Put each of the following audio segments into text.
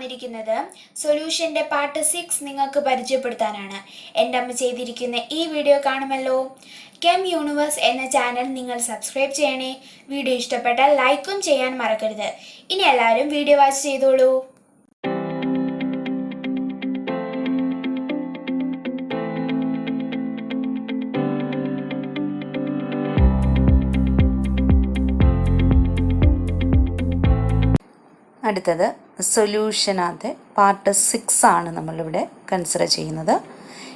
വന്നിരിക്കുന്നത് സൊല്യൂഷൻ്റെ പാർട്ട് 6 നിങ്ങൾക്ക് പരിചയപ്പെടുത്താനാണ്. എൻ്റെ അമ്മ ചെയ്തിരിക്കുന്ന ഈ വീഡിയോ കാണുമല്ലോ. കെം യൂണിവേഴ്സ് എന്ന ചാനൽ നിങ്ങൾ സബ്സ്ക്രൈബ് ചെയ്യണേ. വീഡിയോ ഇഷ്ടപ്പെട്ടാൽ ലൈക്കും ചെയ്യാൻ മറക്കരുത്. ഇനി എല്ലാവരും വീഡിയോ വാച്ച് ചെയ്തോളൂ. അടുത്തത് സൊല്യൂഷനകത്തെ പാർട്ട് 6 ആണ് നമ്മളിവിടെ കൺസിഡർ ചെയ്യുന്നത്.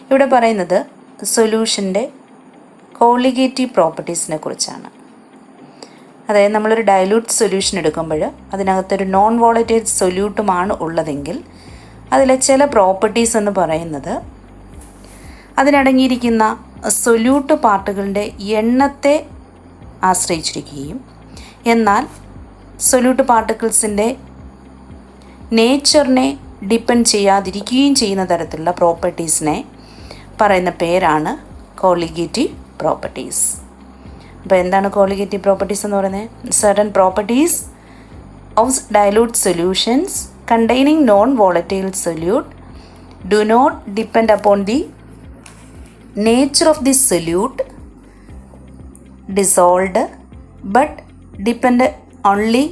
ഇവിടെ പറയുന്നത് സൊല്യൂഷൻ്റെ കോളിഗേറ്റീവ് പ്രോപ്പർട്ടീസിനെ കുറിച്ചാണ്. അതായത് നമ്മളൊരു ഡൈല്യൂട്ട് സൊല്യൂഷൻ എടുക്കുമ്പോൾ അതിനകത്തൊരു നോൺ വോളറ്റൈൽ സൊല്യൂട്ടുമാണ് ഉള്ളതെങ്കിൽ അതിലെ ചില പ്രോപ്പർട്ടീസ് എന്ന് പറയുന്നത് അതിനടങ്ങിയിരിക്കുന്ന സൊല്യൂട്ട് പാർട്ടുകളുടെ എണ്ണത്തെ ആശ്രയിച്ചിരിക്കുകയും എന്നാൽ സൊല്യൂട്ട് പാർട്ടിക്കിൾസിൻ്റെ നേച്ചറിനെ ഡിപ്പെൻഡ് ചെയ്യാതിരിക്കുകയും ചെയ്യുന്ന തരത്തിലുള്ള പ്രോപ്പർട്ടീസിനെ പറയുന്ന പേരാണ് കോളിഗേറ്റീവ് പ്രോപ്പർട്ടീസ്. അപ്പോൾ എന്താണ് കോളിഗേറ്റീവ് പ്രോപ്പർട്ടീസ് എന്ന് പറയുന്നത്? Certain properties of dilute solutions containing non volatile solute do not depend upon the nature of the solute dissolved but depend only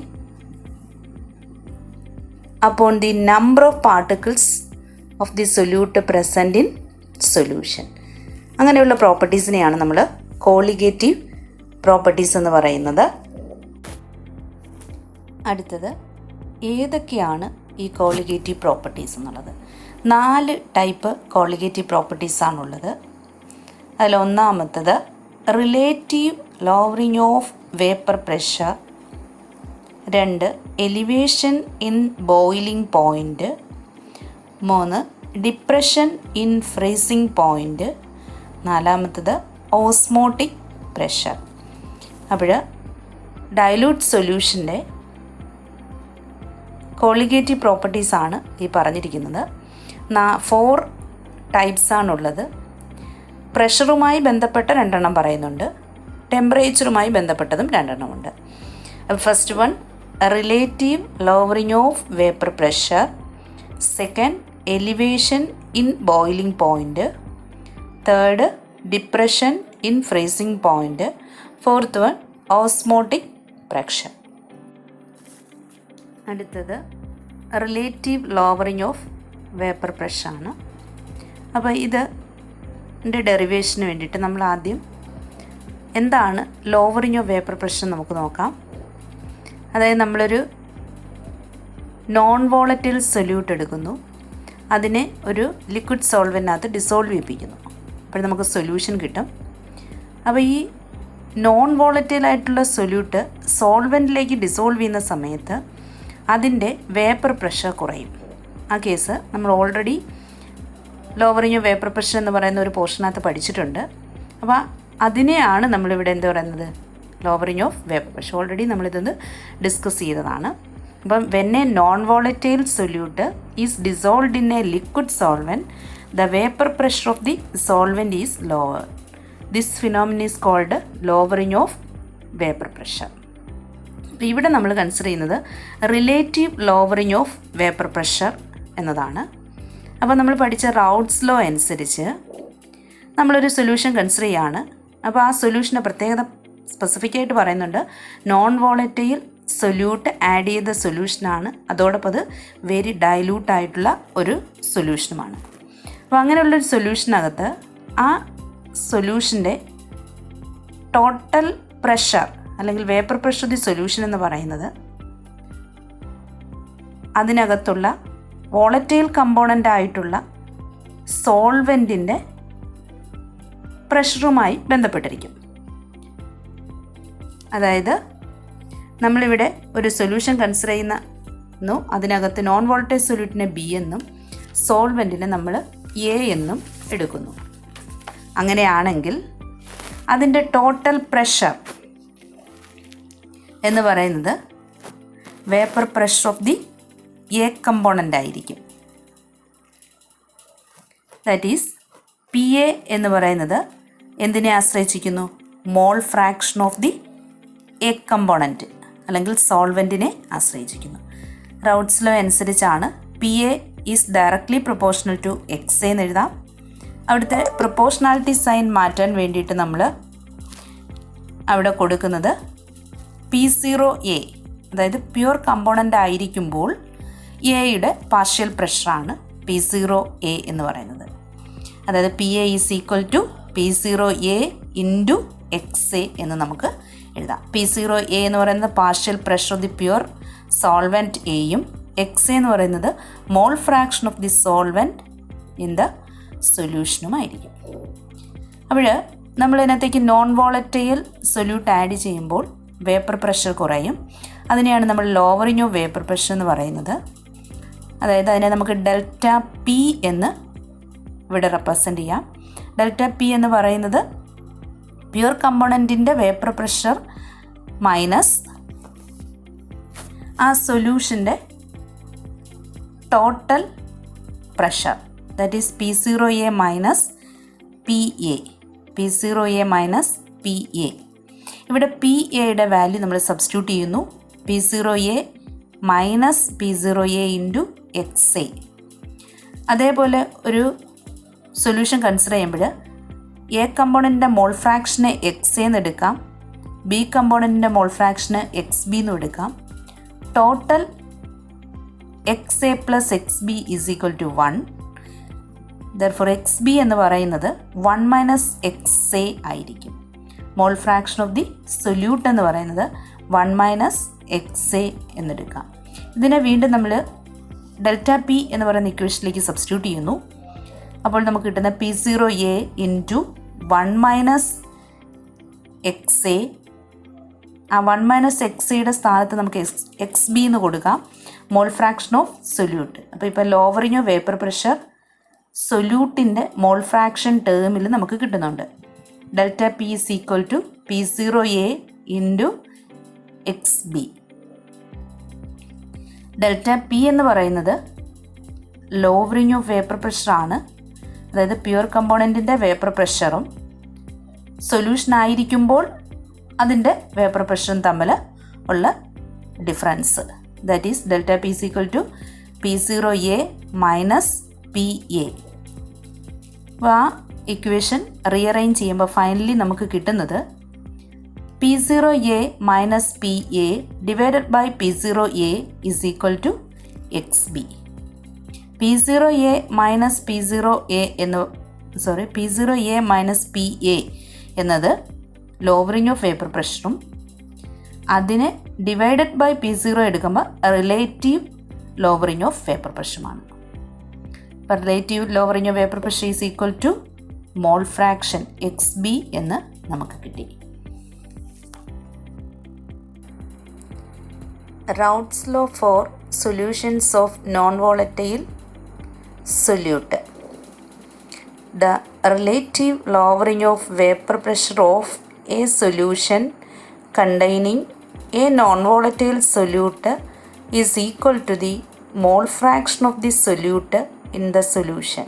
upon the number of particles of the solute present in solution. അങ്ങനെയുള്ള പ്രോപ്പർട്ടീസിനെയാണ് നമ്മൾ colligative properties എന്ന് പറയുന്നത്. അടുത്തത് ഏതൊക്കെയാണ് ഈ colligative properties എന്നുള്ളത്? 4 type colligative പ്രോപ്പർട്ടീസാണുള്ളത്. അതിലൊന്നാമത്തത് relative lowering of vapour pressure, 2 elevation in boiling point, 3 depression in freezing point, 4 osmotic pressure. അപ്പോൾ ഡൈല്യൂട്ട് സൊല്യൂഷൻ്റെ കോളിഗേറ്റീവ് പ്രോപ്പർട്ടീസാണ് ഈ പറഞ്ഞിരിക്കുന്നത്. 4 ടൈപ്സാണുള്ളത്. പ്രഷറുമായി ബന്ധപ്പെട്ട 2 പറയുന്നുണ്ട്, ടെമ്പറേച്ചറുമായി ബന്ധപ്പെട്ടതും 2 ഉണ്ട്. First one relative lowering of vapor pressure, second elevation in boiling point, third depression in freezing point, fourth one osmotic pressure. അടുത്തത് relative lowering of vapour pressure ആണ്. അപ്പോൾ ഇതിൻ്റെ ഡെറിവേഷന് വേണ്ടിയിട്ട് നമ്മൾ ആദ്യം എന്താണ് ലോവറിങ് ഓഫ് വേപ്പർ പ്രഷർ നമുക്ക് നോക്കാം. അതായത് നമ്മളൊരു നോൺ വോളറ്റൈൽ സൊല്യൂട്ട് എടുക്കുന്നു, അതിനെ ഒരു ലിക്വിഡ് സോൾവെൻറ്റിനകത്ത് ഡിസോൾവ് ചെയ്യിപ്പിക്കുന്നു, അപ്പോൾ നമുക്ക് സൊല്യൂഷൻ കിട്ടും. അപ്പോൾ ഈ നോൺ വോളറ്റൈലായിട്ടുള്ള സൊല്യൂട്ട് സോൾവെൻറ്റിലേക്ക് ഡിസോൾവ് ചെയ്യുന്ന സമയത്ത് അതിൻ്റെ വേപ്പർ പ്രഷർ കുറയും. ആ കേസ് നമ്മൾ already lowering of vapour pressure എന്ന് പറയുന്ന ഒരു പോർഷനകത്ത് പഠിച്ചിട്ടുണ്ട്. അപ്പോൾ അതിനെയാണ് നമ്മളിവിടെ എന്താ പറയുന്നത്? Lowering of vapour pressure. Already നമ്മളിതൊന്ന് ഡിസ്കസ് ചെയ്തതാണ്. അപ്പം when a non volatile solute is dissolved in a liquid solvent the vapour pressure of the solvent is lower. This phenomena is called lowering of vapour pressure. അപ്പോൾ ഇവിടെ നമ്മൾ consider ചെയ്യുന്നത് relative lowering of vapour pressure എന്നതാണ്. അപ്പോൾ നമ്മൾ പഠിച്ച routes law അനുസരിച്ച് നമ്മളൊരു സൊല്യൂഷൻ കൺസിഡർ ചെയ്യുകയാണ്. അപ്പോൾ ആ സൊല്യൂഷൻ്റെ പ്രത്യേകത സ്പെസിഫിക്കായിട്ട് പറയുന്നുണ്ട്. നോൺ വോളറ്റൈൽ സൊല്യൂട്ട് ആഡ് ചെയ്ത സൊല്യൂഷനാണ്, അതോടൊപ്പം അത് വെരി ഡൈല്യൂട്ടായിട്ടുള്ള ഒരു സൊല്യൂഷനുമാണ്. അപ്പോൾ അങ്ങനെയുള്ളൊരു സൊല്യൂഷനകത്ത് ആ സൊല്യൂഷൻ്റെ ടോട്ടൽ പ്രഷർ അല്ലെങ്കിൽ വേപ്പർ പ്രഷർ ദി സൊല്യൂഷൻ എന്ന് പറയുന്നത് അതിനകത്തുള്ള വോളറ്റൈൽ കമ്പോണൻ്റ് ആയിട്ടുള്ള സോൾവെൻറ്റിൻ്റെ പ്രഷറുമായി ബന്ധപ്പെട്ടിരിക്കും. അതായത് നമ്മളിവിടെ ഒരു സൊല്യൂഷൻ കൺസിഡർ ചെയ്യുന്നു, അതിനകത്ത് നോൺ വോളറ്റൈൽ സൊല്യൂട്ടിനെ ബി എന്നും സോൾവെൻറ്റിനെ നമ്മൾ എ എന്നും എടുക്കുന്നു. അങ്ങനെയാണെങ്കിൽ അതിൻ്റെ ടോട്ടൽ പ്രഷർ എന്ന് പറയുന്നത് vapour pressure of the a component ആയിരിക്കും. ദാറ്റ് ഈസ് പി എ എന്ന് പറയുന്നത് എന്തിനെ ആശ്രയിച്ചിരിക്കുന്നു? Mole fraction of the a component അല്ലെങ്കിൽ സോൾവെൻറ്റിനെ ആശ്രയിച്ചിരിക്കുന്നു. റൗട്ട്സ് ലോ അനുസരിച്ചാണ് p a is directly proportional to x എന്ന് എഴുതാം. അവിടുത്തെ പ്രൊപ്പോർഷണാലിറ്റി സൈൻ മാറ്റാൻ വേണ്ടിയിട്ട് നമ്മൾ അവിടെ കൊടുക്കുന്നത് P0A, അതായത് പ്യുവർ കമ്പോണൻ്റ് ആയിരിക്കുമ്പോൾ എയുടെ പാർഷ്യൽ പ്രഷറാണ് P0A എന്ന് പറയുന്നത്. അതായത് PA is equal to P0A into XA എന്ന് നമുക്ക് എഴുതാം. P0A എന്ന് പറയുന്നത് partial pressure of the pure solvent എയും XA എന്ന് പറയുന്നത് mole fraction of the solvent in the സൊല്യൂഷനുമായിരിക്കും. അപ്പോൾ നമ്മൾ ഇതിനകത്തേക്ക് നോൺ വോളറ്റൈൽ സൊല്യൂട്ട് ആഡ് ചെയ്യുമ്പോൾ വേപ്പർ പ്രഷർ കുറയും. അതിനെയാണ് നമ്മൾ ലോവറിങ് ഓഫ് വേപ്പർ പ്രഷർ എന്ന് പറയുന്നത്. അതായത് അതിനെ നമുക്ക് ഡെൽറ്റ പി എന്ന് ഇവിടെ റെപ്രസെൻ്റ് ചെയ്യാം. ഡെൽറ്റ പി എന്ന് പറയുന്നത് പ്യുവർ കമ്പോണൻറ്റിൻ്റെ വേപ്പർ പ്രഷർ മൈനസ് ആ സൊല്യൂഷൻ്റെ total pressure, that is P0A minus PA. P0A minus PA. ഇവിടെ PAയുടെ വാല്യൂ നമ്മൾ സബ്സ്റ്റിറ്റ്യൂട്ട് ചെയ്യുന്നു. P0A minus P0A into XA. അതേപോലെ ഒരു സൊല്യൂഷൻ കൺസിഡർ ചെയ്യുമ്പോൾ എ കമ്പോണൻറ്റിൻ്റെ മോൾ ഫ്രാക്ഷന് XA എന്ന് എടുക്കാം, ബി കമ്പോണൻറ്റിൻ്റെ മോൾ ഫ്രാക്ഷന് XB എന്ന് എടുക്കാം. Total XA plus XB is equal to 1. Therefore XB എന്ന് പറയുന്നത് 1 മൈനസ് XA ആയിരിക്കും. Mole fraction of the solute എന്ന് പറയുന്നത് 1 മൈനസ് XA എന്നെടുക്കാം. ഇതിനെ വീണ്ടും നമ്മൾ ഡെൽറ്റ പി എന്ന് പറയുന്ന ഇക്വേഷനിലേക്ക് സബ്സ്റ്റിറ്റ്യൂട്ട് ചെയ്യുന്നു. അപ്പോൾ നമുക്ക് കിട്ടുന്ന P0A ഇൻറ്റു 1 മൈനസ് XA. ആ 1 മൈനസ് XAയുടെ സ്ഥാനത്ത് നമുക്ക് XB എന്ന് കൊടുക്കാം, മോൾ ഫ്രാക്ഷൻ ഓഫ് സൊല്യൂട്ട്. അപ്പോൾ ഇപ്പോൾ ലോവറിങ് ഓഫ് വേപ്പർ പ്രഷർ സൊല്യൂട്ടിൻ്റെ മോൾ ഫ്രാക്ഷൻ ടേമിൽ നമുക്ക് കിട്ടുന്നുണ്ട്. Delta P is equal to P0A into XB. Delta P എന്ന് പറയുന്നത് ലോവറിങ് ഓഫ് വേപ്പർ പ്രഷറാണ്. അതായത് പ്യുവർ കമ്പോണൻറ്റിൻ്റെ വേപ്പർ പ്രഷറും സൊല്യൂഷൻ ആയിരിക്കുമ്പോൾ അതിൻ്റെ വേപ്പർ പ്രഷറും തമ്മിൽ ഉള്ള difference. That is delta P is equal to P0A minus PA. അപ്പോൾ ആ ഇക്വേഷൻ റീഅറേഞ്ച് ചെയ്യുമ്പോൾ ഫൈനലി നമുക്ക് കിട്ടുന്നത് P0A minus PA divided by P0A is equal to XB. P0A minus P0A minus PA എന്നത് ലോവറിങ് ഓഫ് വേപ്പർ പ്രഷറും അതിനെ divided by P0 എടുക്കുമ്പോൾ relative lowering of vapour പ്രഷറുമാണ്. അപ്പോൾ relative lowering of vapour pressure is equal to mole fraction XB എന്ന് നമുക്ക് കിട്ടി. Raoult's law for solutions of non-volatile solute. The relative lowering of vapor pressure of a solution containing a non-volatile solute is equal to the mole fraction of the solute in the solution.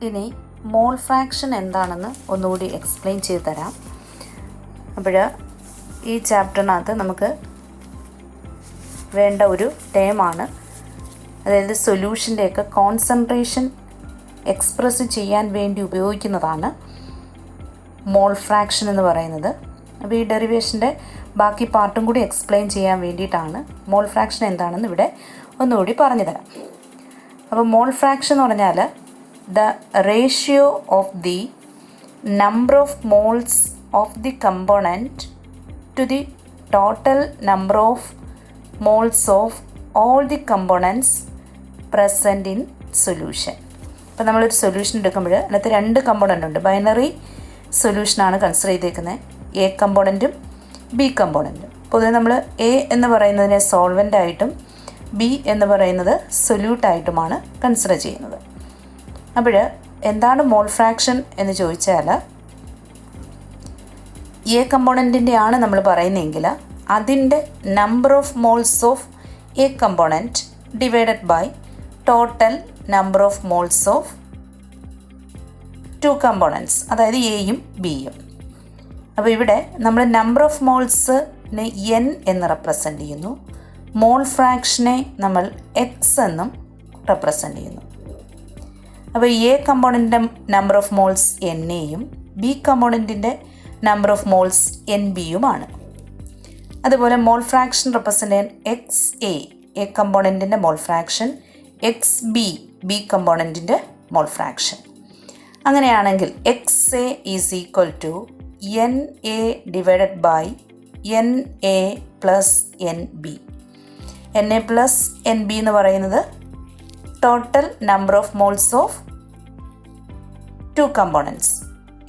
ഇനി mole fraction എന്താണെന്ന് ഒന്നുകൂടി explain ചെയ്ത് തരാം. അപ്പോൾ ഈ ചാപ്റ്ററിനകത്ത് നമുക്ക് വേണ്ട ഒരു ടേമാണ്, അതായത് സൊല്യൂഷൻ്റെയൊക്കെ കോൺസെൻട്രേഷൻ എക്സ്പ്രസ് ചെയ്യാൻ വേണ്ടി ഉപയോഗിക്കുന്നതാണ് മോൾ ഫ്രാക്ഷൻ എന്ന് പറയുന്നത്. അപ്പോൾ ഈ ഡെറിവേഷൻ്റെ ബാക്കി പാർട്ടും കൂടി എക്സ്പ്ലെയിൻ ചെയ്യാൻ വേണ്ടിയിട്ടാണ് മോൾ ഫ്രാക്ഷൻ എന്താണെന്ന് ഇവിടെ ഒന്നുകൂടി പറഞ്ഞു തരാം. അപ്പോൾ മോൾ ഫ്രാക്ഷൻ എന്ന് പറഞ്ഞാൽ the ratio of the number of moles of the component to the total number of moles of all the components present in solution. അപ്പോൾ നമ്മളൊരു സൊല്യൂഷൻ എടുക്കുമ്പോൾ അതിനകത്ത് 2 കമ്പോണൻ്റ് ഉണ്ട്. ബൈനറി സൊല്യൂഷനാണ് കൺസിഡർ ചെയ്തേക്കുന്നത്, എ കമ്പോണൻറ്റും ബി കമ്പോണൻറ്റും. പൊതുവെ നമ്മൾ എ എന്ന് പറയുന്നതിനെ സോൾവെൻ്റ് ആയിട്ടും ബി എന്ന് പറയുന്നത് സൊല്യൂട്ടായിട്ടുമാണ് കൺസിഡർ ചെയ്യുന്നത്. അപ്പോൾ എന്താണ് മോൾ ഫ്രാക്ഷൻ എന്ന് ചോദിച്ചാൽ എ കമ്പോണൻറ്റിൻ്റെ ആണ് നമ്മൾ പറയുന്നതെങ്കിൽ അതിൻ്റെ number of moles of A component divided by total number of moles of 2 components, അതായത് എയും ബിയും. അപ്പോൾ ഇവിടെ നമ്മൾ നമ്പർ ഓഫ് മോൾസിനെ N എന്ന് റെപ്രസെൻ്റ് ചെയ്യുന്നു, മോൾ ഫ്രാക്ഷനെ നമ്മൾ എക്സ് എന്നും റെപ്രസെൻ്റ് ചെയ്യുന്നു. അപ്പോൾ എ കമ്പോണൻറ്റിൻ്റെ നമ്പർ ഓഫ് മോൾസ് എൻ എയും ബി കമ്പോണൻറ്റിൻ്റെ നമ്പർ ഓഫ് മോൾസ് എൻ ബിയുമാണ്. അതുപോലെ മോൾ ഫ്രാക്ഷൻ റെപ്രസെൻ്റ് ചെയ്യാൻ എക്സ് എ കമ്പോണൻറ്റിൻ്റെ മോൾ ഫ്രാക്ഷൻ, എക്സ് ബി കമ്പോണൻറ്റിൻ്റെ മോൾ ഫ്രാക്ഷൻ. അങ്ങനെയാണെങ്കിൽ X A is equal to N A divided by N A plus N B. N A plus N B എന്ന് പറയുന്നത് total number of moles of two components,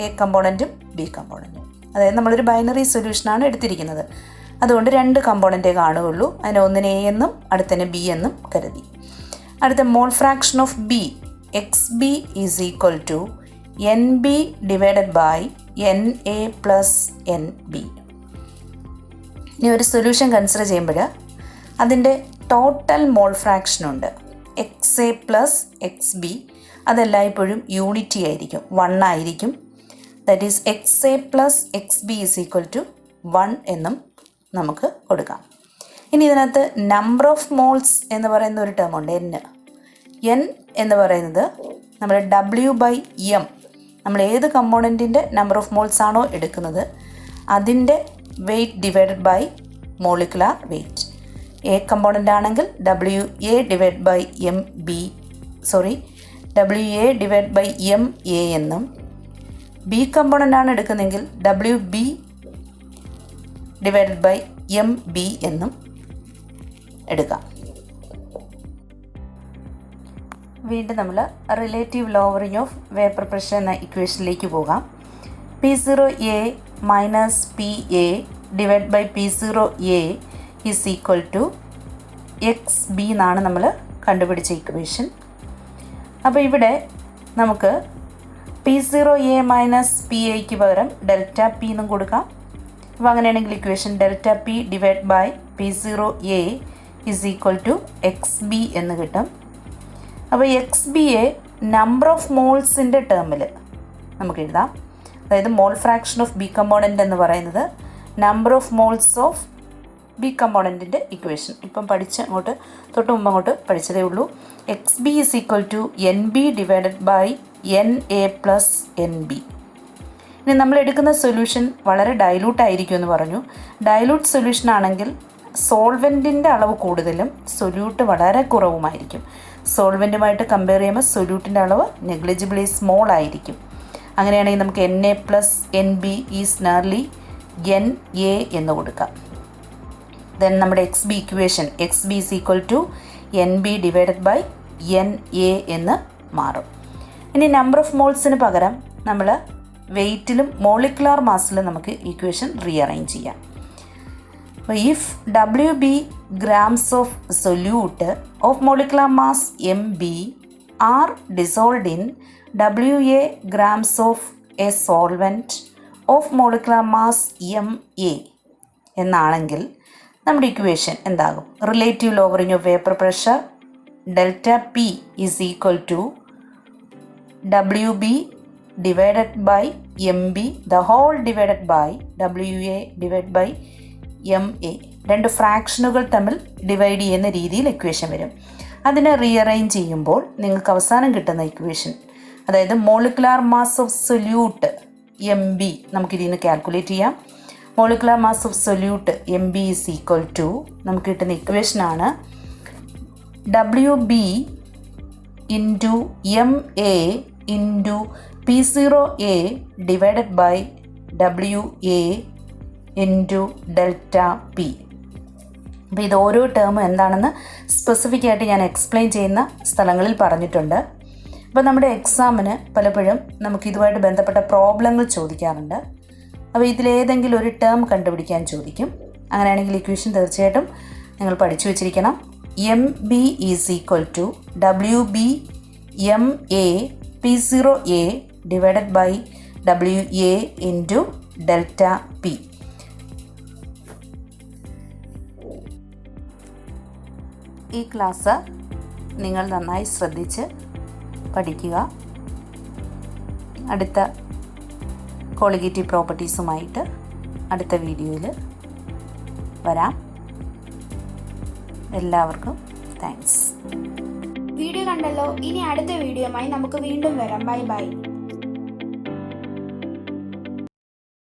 A കമ്പോണൻറ്റും B കമ്പോണൻറ്റും. അതായത് നമ്മളൊരു binary സൊല്യൂഷനാണ് എടുത്തിരിക്കുന്നത്. അതുകൊണ്ട് 2 കമ്പോണൻറ്റേ കാണുകയുള്ളൂ. അതിന് ഒന്നിനെ എ എന്നും അടുത്തതിന് ബി എന്നും കരുതി. അടുത്ത mole fraction of B, X B is equal to N B divided by N A plus N B. ഇനി ഒരു സൊല്യൂഷൻ കൺസിഡർ ചെയ്യുമ്പോൾ അതിൻ്റെ ടോട്ടൽ മോൾ ഫ്രാക്ഷനുണ്ട് X A plus X B. അതെല്ലായ്പ്പോഴും യൂണിറ്റി ആയിരിക്കും, 1 ആയിരിക്കും. That is X A plus X B is equal to 1 എന്നും നമുക്ക് കൊടുക്കാം. ഇനി ഇതിനകത്ത് നമ്പർ ഓഫ് മോൾസ് എന്ന് പറയുന്ന ഒരു ടേം ഉണ്ട്, എൻ എന്ന് പറയുന്നത് നമ്മൾ ഡബ്ല്യു ബൈ എം, നമ്മൾ ഏത് കമ്പോണൻറ്റിൻ്റെ നമ്പർ ഓഫ് മോൾസ് ആണോ എടുക്കുന്നത് അതിൻ്റെ weight divided by molecular weight. A component ആണെങ്കിൽ W A divide by M B W A divide by M A എന്നും, ബി കമ്പോണൻ്റ് ആണ് എടുക്കുന്നതെങ്കിൽ W B divided by M B എന്നും എടുക്കാം. വീണ്ടും നമ്മൾ relative lowering of vapour pressure എന്ന ഇക്വേഷനിലേക്ക് പോകാം. P0 A minus P A divide by P0 A is equal to X B എന്നാണ് നമ്മൾ കണ്ടുപിടിച്ച ഇക്വേഷൻ. അപ്പോൾ ഇവിടെ നമുക്ക് P0 A മൈനസ് പി എക്ക് പകരം ഡെൽറ്റ പി എന്നും കൊടുക്കാം. അപ്പോൾ അങ്ങനെയാണെങ്കിൽ equation delta P divide by P0 A is equal to X B എന്ന് കിട്ടും. അപ്പോൾ എക്സ് ബിയെ നമ്പർ ഓഫ് മോൾസിൻ്റെ ടേമിൽ നമുക്ക് എഴുതാം. അതായത് mole fraction of B component എന്ന് പറയുന്നത് number of moles of B കമ്പോണൻറ്റിൻ്റെ ഇക്വേഷൻ. ഇപ്പം തൊട്ട് മുമ്പ് അങ്ങോട്ട് പഠിച്ചതേ ഉള്ളൂ. X B is equal to N B divided by N A plus N B. ഇനി നമ്മൾ എടുക്കുന്ന സൊല്യൂഷൻ വളരെ ഡൈലൂട്ട് ആയിരിക്കും എന്ന് പറഞ്ഞു. ഡൈലൂട്ട് സൊല്യൂഷൻ ആണെങ്കിൽ സോൾവെൻറ്റിൻ്റെ അളവ് കൂടുതലും സൊല്യൂട്ട് വളരെ കുറവുമായിരിക്കും. സോൾവെൻറ്റുമായിട്ട് കമ്പയർ ചെയ്യുമ്പോൾ സൊല്യൂട്ടിൻ്റെ അളവ് നെഗ്ലിജിബിളി സ്മോൾ ആയിരിക്കും. അങ്ങനെയാണെങ്കിൽ നമുക്ക് n A plus N b is nearly n a എന്ന് കൊടുക്കാം. ദെൻ നമ്മുടെ x b equation x B is equal to N B divided by N a എന്ന് മാറും. ഇനി നമ്പർ ഓഫ് മോൾസിന് പകരം നമ്മൾ വെയ്റ്റിലും മോളിക്കുലാർ മാസിലും നമുക്ക് ഇക്വേഷൻ റീഅറേഞ്ച് ചെയ്യാം. If WB grams of solute of molecular mass MB are dissolved in WA grams of a solvent of molecular mass MA എന്നാണെങ്കിൽ നമ്മുടെ equation എന്താകും? Relative lowering of vapour pressure delta P is equal to WB divided by MB the whole divided by WA divide by M a. 2 ഫ്രാക്ഷനുകൾ തമ്മിൽ divide ചെയ്യുന്ന രീതിയിൽ equation വരും. അതിനെ rearrange ചെയ്യുമ്പോൾ നിങ്ങൾക്ക് അവസാനം കിട്ടുന്ന ഇക്വേഷൻ, അതായത് molecular mass of solute M B നമുക്കിതിൽ നിന്ന് കാൽക്കുലേറ്റ് ചെയ്യാം. Molecular mass of solute M B is equal to നമുക്ക് കിട്ടുന്ന ഇക്വേഷനാണ് W B into M A into P0 A divided by W A into delta P. അപ്പോൾ ഇത് ഓരോ ടേമും എന്താണെന്ന് സ്പെസിഫിക് ആയിട്ട് ഞാൻ എക്സ്പ്ലെയിൻ ചെയ്യുന്ന സ്ഥലങ്ങളിൽ പറഞ്ഞിട്ടുണ്ട്. അപ്പോൾ നമ്മുടെ എക്സാമിന് പലപ്പോഴും നമുക്ക് ഇതുമായിട്ട് ബന്ധപ്പെട്ട പ്രോബ്ലങ്ങൾ ചോദിക്കാറുണ്ട്. അപ്പോൾ ഇതിലേതെങ്കിലും ഒരു ടേം കണ്ടുപിടിക്കാൻ ചോദിക്കും. അങ്ങനെയാണെങ്കിൽ ഇക്വേഷൻ തീർച്ചയായിട്ടും നിങ്ങൾ പഠിച്ചു വച്ചിരിക്കണം. M B is equal to W B M A P0 A divided by W A into delta P. ഈ ക്ലാസ് നിങ്ങൾ നന്നായി ശ്രദ്ധിച്ച് പഠിക്കുക. അടുത്ത കോളിഗേറ്റീവ് പ്രോപ്പർട്ടീസുമായിട്ട് അടുത്ത വീഡിയോയിൽ വരാം. എല്ലാവർക്കും താങ്ക്സ്. വീഡിയോ കണ്ടല്ലോ. ഇനി അടുത്ത വീഡിയോയുമായി നമുക്ക് വീണ്ടും വരാം. Bye bye.